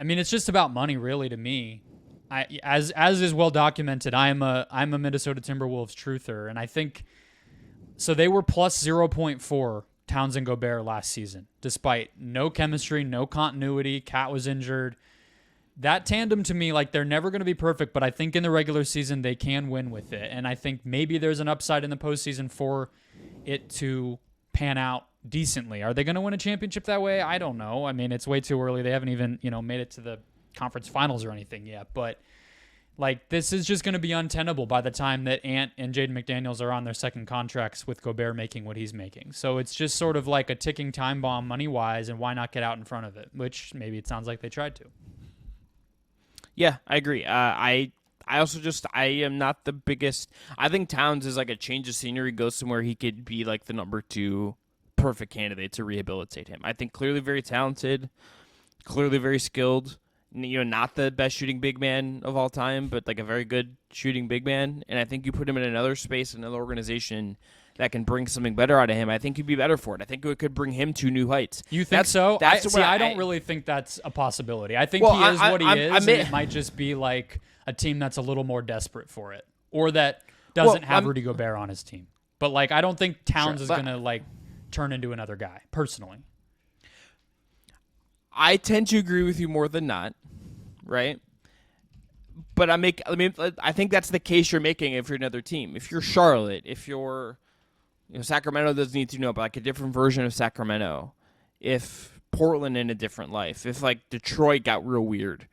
I mean, it's just about money, really, to me. As is well documented, I'm a Minnesota Timberwolves truther, and I think so. They were plus 0.4 Towns and Gobert last season, despite no chemistry, no continuity. Cat was injured. That tandem to me, like they're never going to be perfect, but I think in the regular season they can win with it, and I think maybe there's an upside in the postseason for it to pan out decently. Are they going to win a championship that way? I don't know. I mean, it's way too early. They haven't even made it to the conference finals or anything yet, but like this is just going to be untenable by the time that Ant and Jaden McDaniels are on their second contracts with Gobert making what he's making. So it's just sort of like a ticking time bomb money wise, and why not get out in front of it, which maybe it sounds like they tried to. Yeah, I agree. I am not the biggest. I think Towns is like a change of scenery, goes somewhere he could be like the number 2 perfect candidate to rehabilitate him. I think clearly very talented, clearly very skilled. Not the best shooting big man of all time, but like a very good shooting big man. And I think you put him in another space, another organization that can bring something better out of him. I think he'd be better for it. I think it could bring him to new heights. You think so? I don't really think that's a possibility. I think he is what he is, and it might just be like a team that's a little more desperate for it, or that doesn't have Rudy Gobert on his team. But like, I don't think Towns is going to like turn into another guy, personally. I tend to agree with you more than not, right? But I think that's the case you're making if you're another team. If you're Charlotte, if you're Sacramento doesn't need to know, but like a different version of Sacramento. If Portland in a different life, if like Detroit got real weird,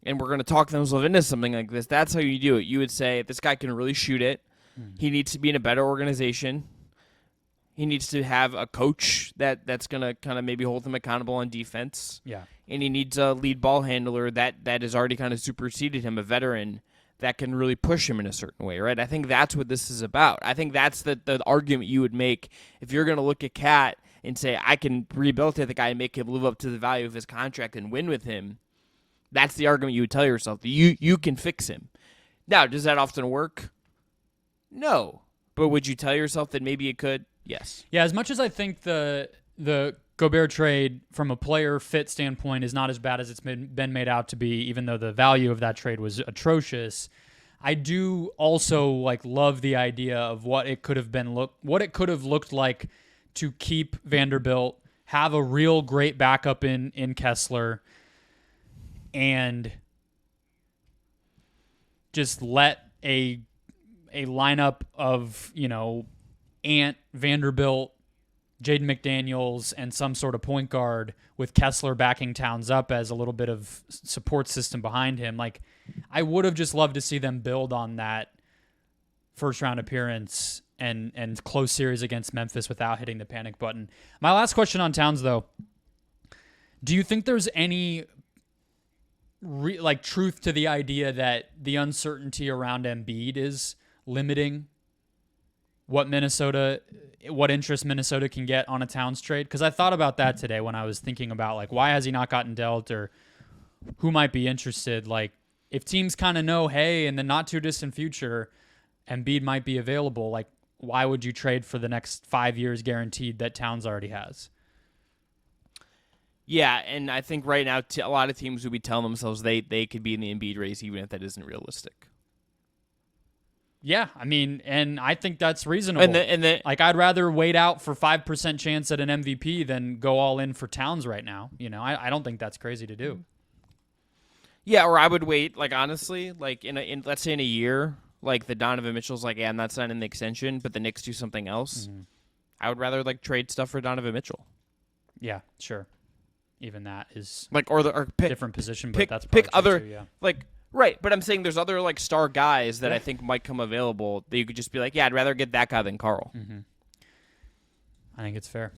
and we're going to talk themselves into something like this, that's how you do it. You would say, this guy can really shoot it. He needs to be in a better organization. He needs to have a coach that's going to kind of maybe hold him accountable on defense. Yeah. And he needs a lead ball handler that has already kind of superseded him, a veteran that can really push him in a certain way, right? I think that's what this is about. I think that's the argument you would make if you're going to look at Cat and say, I can rehabilitate the guy and make him live up to the value of his contract and win with him. That's the argument you would tell yourself. That you can fix him. Now, does that often work? No. But would you tell yourself that maybe it could? Yes. Yeah, as much as I think the Gobert trade from a player fit standpoint is not as bad as it's been made out to be, even though the value of that trade was atrocious, I do also like love the idea of what it could have looked like to keep Vanderbilt, have a real great backup in Kessler, and just let a lineup of, Ant, Vanderbilt, Jaden McDaniels, and some sort of point guard with Kessler backing Towns up as a little bit of support system behind him. Like, I would have just loved to see them build on that first-round appearance and close series against Memphis without hitting the panic button. My last question on Towns, though. Do you think there's any truth to the idea that the uncertainty around Embiid is limiting what interest Minnesota can get on a Towns trade? Because I thought about that today when I was thinking about like, why has he not gotten dealt, or who might be interested? Like, if teams kind of know, hey, in the not too distant future, Embiid might be available, like, why would you trade for the next 5 years guaranteed that Towns already has? Yeah, and I think right now a lot of teams would be telling themselves they could be in the Embiid race even if that isn't realistic. Yeah, I mean, and I think that's reasonable. Like, I'd rather wait out for 5% chance at an MVP than go all in for Towns right now. I don't think that's crazy to do. Yeah, or I would wait, like, honestly, like, in let's say in a year, like, the Donovan Mitchell's like, yeah, I'm not signing the extension, but the Knicks do something else. Mm-hmm. I would rather, like, trade stuff for Donovan Mitchell. Yeah, sure. Even that is like, or pick different position, but that's pick other too, yeah. Like, right, but I'm saying there's other like star guys that I think might come available that you could just be like, yeah, I'd rather get that guy than Karl. Mm-hmm. I think it's fair.